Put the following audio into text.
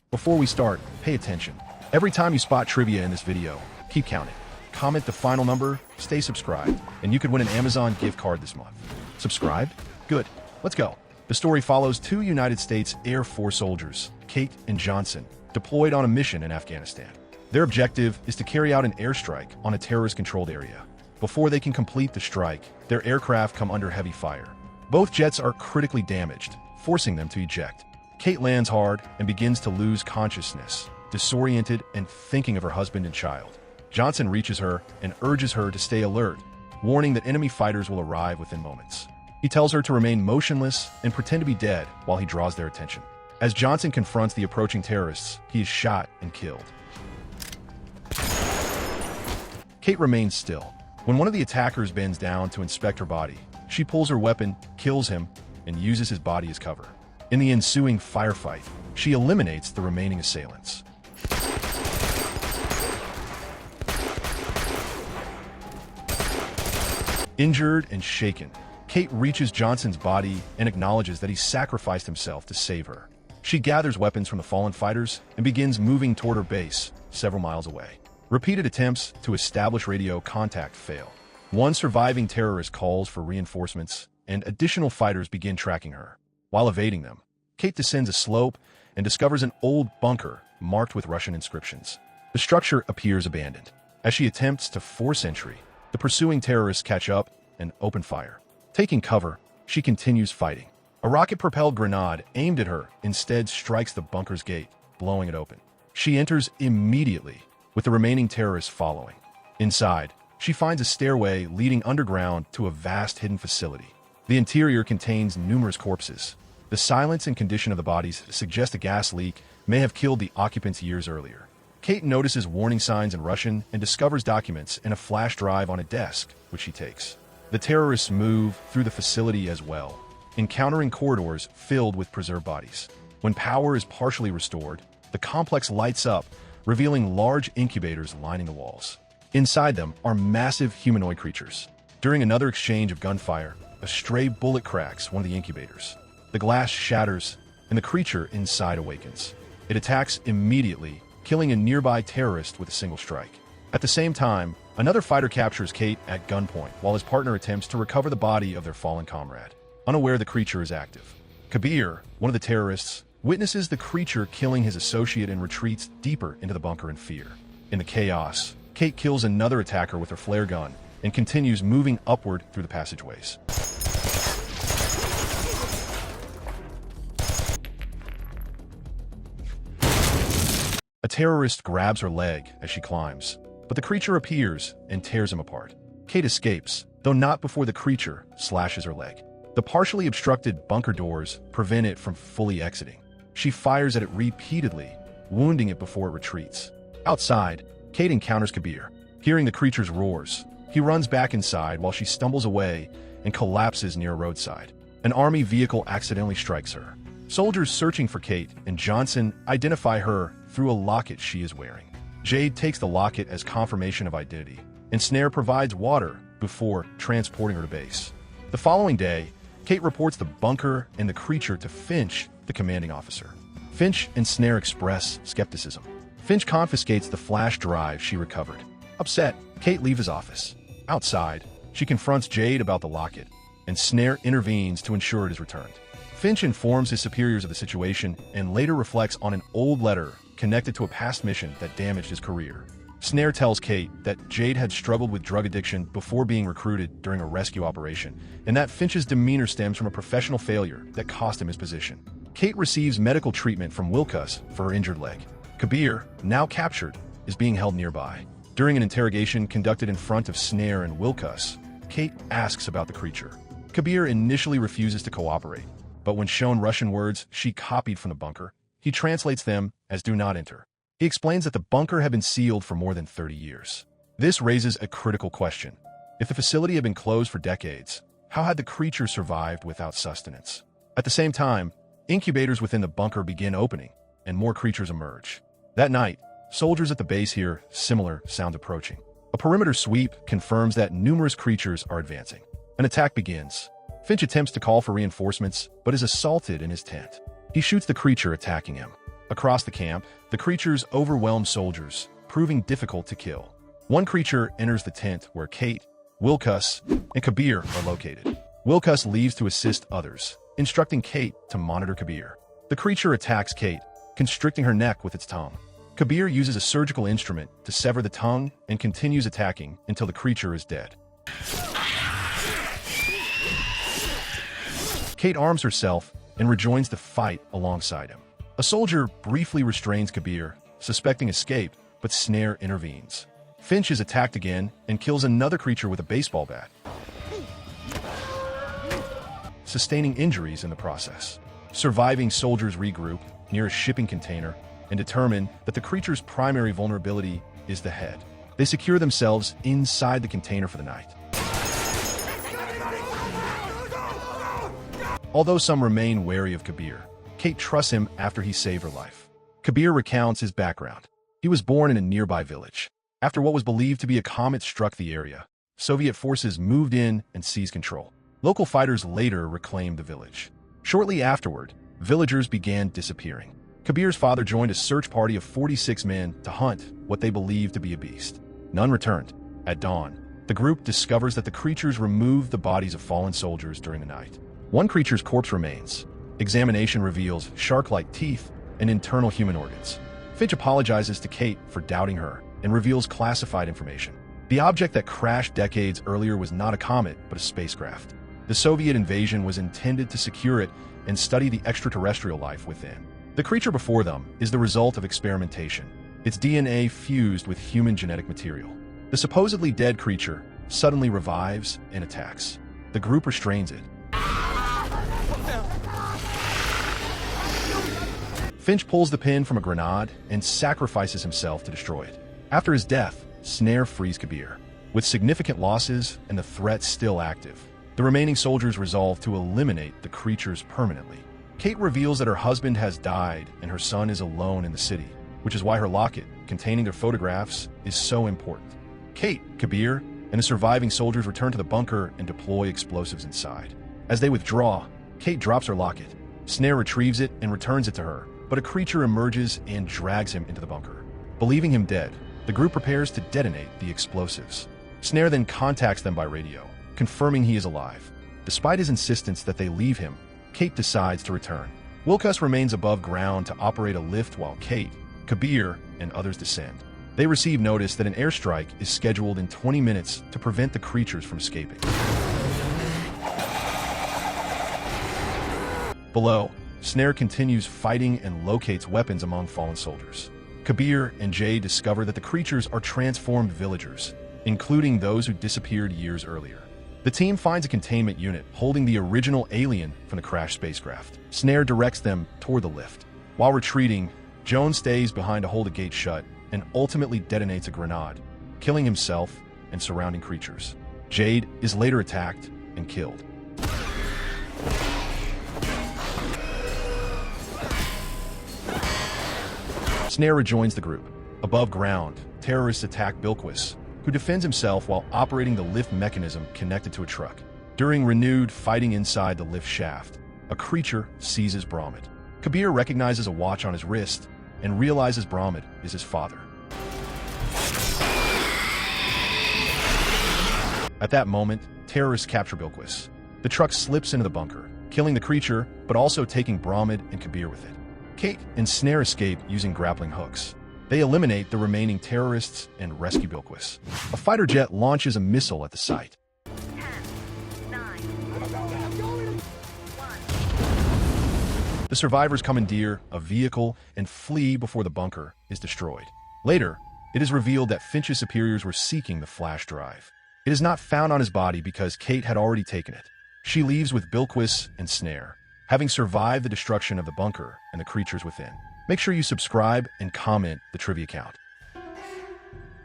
Before we start, pay attention. Every time you spot trivia in this video, keep counting. Comment the final number, stay subscribed, and you could win an Amazon gift card this month. Subscribed? Good. Let's go. The story follows two United States Air Force soldiers, Kate and Johnson, deployed on a mission in Afghanistan. Their objective is to carry out an airstrike on a terrorist-controlled area. Before they can complete the strike, their aircraft come under heavy fire. Both jets are critically damaged, forcing them to eject. Kate lands hard and begins to lose consciousness, disoriented and thinking of her husband and child. Johnson reaches her and urges her to stay alert, warning that enemy fighters will arrive within moments. He tells her to remain motionless and pretend to be dead while he draws their attention. As Johnson confronts the approaching terrorists, he is shot and killed. Kate remains still. When one of the attackers bends down to inspect her body, she pulls her weapon, kills him, and uses his body as cover. In the ensuing firefight, she eliminates the remaining assailants. Injured and shaken, Kate reaches Johnson's body and acknowledges that he sacrificed himself to save her. She gathers weapons from the fallen fighters and begins moving toward her base, several miles away. Repeated attempts to establish radio contact fail. One surviving terrorist calls for reinforcements, and additional fighters begin tracking her. While evading them, Kate descends a slope and discovers an old bunker marked with Russian inscriptions. The structure appears abandoned. As she attempts to force entry, the pursuing terrorists catch up and open fire. Taking cover, she continues fighting. A rocket-propelled grenade aimed at her instead strikes the bunker's gate, blowing it open. She enters immediately, with the remaining terrorists following. Inside, she finds a stairway leading underground to a vast hidden facility. The interior contains numerous corpses. The silence and condition of the bodies suggest a gas leak may have killed the occupants years earlier. Kate notices warning signs in Russian and discovers documents in a flash drive on a desk, which she takes. The terrorists move through the facility as well, encountering corridors filled with preserved bodies. When power is partially restored, the complex lights up, revealing large incubators lining the walls. Inside them are massive humanoid creatures. During another exchange of gunfire, a stray bullet cracks one of the incubators. The glass shatters, and the creature inside awakens. It attacks immediately, killing a nearby terrorist with a single strike. At the same time, another fighter captures Kate at gunpoint while his partner attempts to recover the body of their fallen comrade. Unaware the creature is active. Kabir, one of the terrorists, witnesses the creature killing his associate and retreats deeper into the bunker in fear. In the chaos, Kate kills another attacker with her flare gun and continues moving upward through the passageways. A terrorist grabs her leg as she climbs, but the creature appears and tears him apart. Kate escapes, though not before the creature slashes her leg. The partially obstructed bunker doors prevent it from fully exiting. She fires at it repeatedly, wounding it before it retreats. Outside, Kate encounters Kabir. Hearing the creature's roars, he runs back inside while she stumbles away and collapses near a roadside. An army vehicle accidentally strikes her. Soldiers searching for Kate and Johnson identify her through a locket she is wearing. Jade takes the locket as confirmation of identity, and Snare provides water before transporting her to base. The following day, Kate reports the bunker and the creature to Finch, the commanding officer. Finch and Snare express skepticism. Finch confiscates the flash drive she recovered. Upset, Kate leaves his office. Outside, she confronts Jade about the locket, and Snare intervenes to ensure it is returned. Finch informs his superiors of the situation and later reflects on an old letter connected to a past mission that damaged his career. Snare tells Kate that Jade had struggled with drug addiction before being recruited during a rescue operation, and that Finch's demeanor stems from a professional failure that cost him his position. Kate receives medical treatment from Wilkus for her injured leg. Kabir, now captured, is being held nearby. During an interrogation conducted in front of Snare and Wilkus, Kate asks about the creature. Kabir initially refuses to cooperate, but when shown Russian words she copied from the bunker, he translates them as "do not enter." He explains that the bunker had been sealed for more than 30 years. This raises a critical question. If the facility had been closed for decades, how had the creature survived without sustenance? At the same time, incubators within the bunker begin opening, and more creatures emerge. That night, soldiers at the base hear similar sounds approaching. A perimeter sweep confirms that numerous creatures are advancing. An attack begins. Finch attempts to call for reinforcements, but is assaulted in his tent. He shoots the creature attacking him. Across the camp, the creatures overwhelm soldiers, proving difficult to kill. One creature enters the tent where Kate, Wilkus, and Kabir are located. Wilkus leaves to assist others, instructing Kate to monitor Kabir. The creature attacks Kate, constricting her neck with its tongue. Kabir uses a surgical instrument to sever the tongue and continues attacking until the creature is dead. Kate arms herself and rejoins the fight alongside him. A soldier briefly restrains Kabir, suspecting escape, but Snare intervenes. Finch is attacked again and kills another creature with a baseball bat, sustaining injuries in the process. Surviving soldiers regroup near a shipping container and determine that the creature's primary vulnerability is the head. They secure themselves inside the container for the night. Although some remain wary of Kabir, Kate trusts him after he saved her life. Kabir recounts his background. He was born in a nearby village. After what was believed to be a comet struck the area, Soviet forces moved in and seized control. Local fighters later reclaimed the village. Shortly afterward, villagers began disappearing. Kabir's father joined a search party of 46 men to hunt what they believed to be a beast. None returned. At dawn, the group discovers that the creatures removed the bodies of fallen soldiers during the night. One creature's corpse remains. Examination reveals shark-like teeth and internal human organs. Finch apologizes to Kate for doubting her and reveals classified information. The object that crashed decades earlier was not a comet, but a spacecraft. The Soviet invasion was intended to secure it and study the extraterrestrial life within. The creature before them is the result of experimentation, its DNA fused with human genetic material. The supposedly dead creature suddenly revives and attacks. The group restrains it. Finch pulls the pin from a grenade and sacrifices himself to destroy it. After his death, Snare frees Kabir. With significant losses and the threat still active, the remaining soldiers resolve to eliminate the creatures permanently. Kate reveals that her husband has died and her son is alone in the city, which is why her locket, containing their photographs, is so important. Kate, Kabir, and the surviving soldiers return to the bunker and deploy explosives inside. As they withdraw, Kate drops her locket. Snare retrieves it and returns it to her, but a creature emerges and drags him into the bunker. Believing him dead, the group prepares to detonate the explosives. Snare then contacts them by radio, confirming he is alive. Despite his insistence that they leave him, Kate decides to return. Wilkus remains above ground to operate a lift while Kate, Kabir, and others descend. They receive notice that an airstrike is scheduled in 20 minutes to prevent the creatures from escaping. Below, Snare continues fighting and locates weapons among fallen soldiers. Kabir and Jay discover that the creatures are transformed villagers, including those who disappeared years earlier. The team finds a containment unit holding the original alien from the crashed spacecraft. Snare directs them toward the lift. While retreating, Jones stays behind to hold the gate shut and ultimately detonates a grenade, killing himself and surrounding creatures. Jade is later attacked and killed. Snare rejoins the group. Above ground, terrorists attack Bilquis, who defends himself while operating the lift mechanism connected to a truck. During renewed fighting inside the lift shaft, a creature seizes Brahmad. Kabir recognizes a watch on his wrist and realizes Brahmad is his father. At that moment, terrorists capture Bilquis. The truck slips into the bunker, killing the creature, but also taking Brahmad and Kabir with it. Kate and Snare escape using grappling hooks. They eliminate the remaining terrorists and rescue Bilquis. A fighter jet launches a missile at the site. 10, 9, 1. The survivors commandeer a vehicle and flee before the bunker is destroyed. Later, it is revealed that Finch's superiors were seeking the flash drive. It is not found on his body because Kate had already taken it. She leaves with Bilquis and Snare, having survived the destruction of the bunker and the creatures within. Make sure you subscribe and comment the trivia count.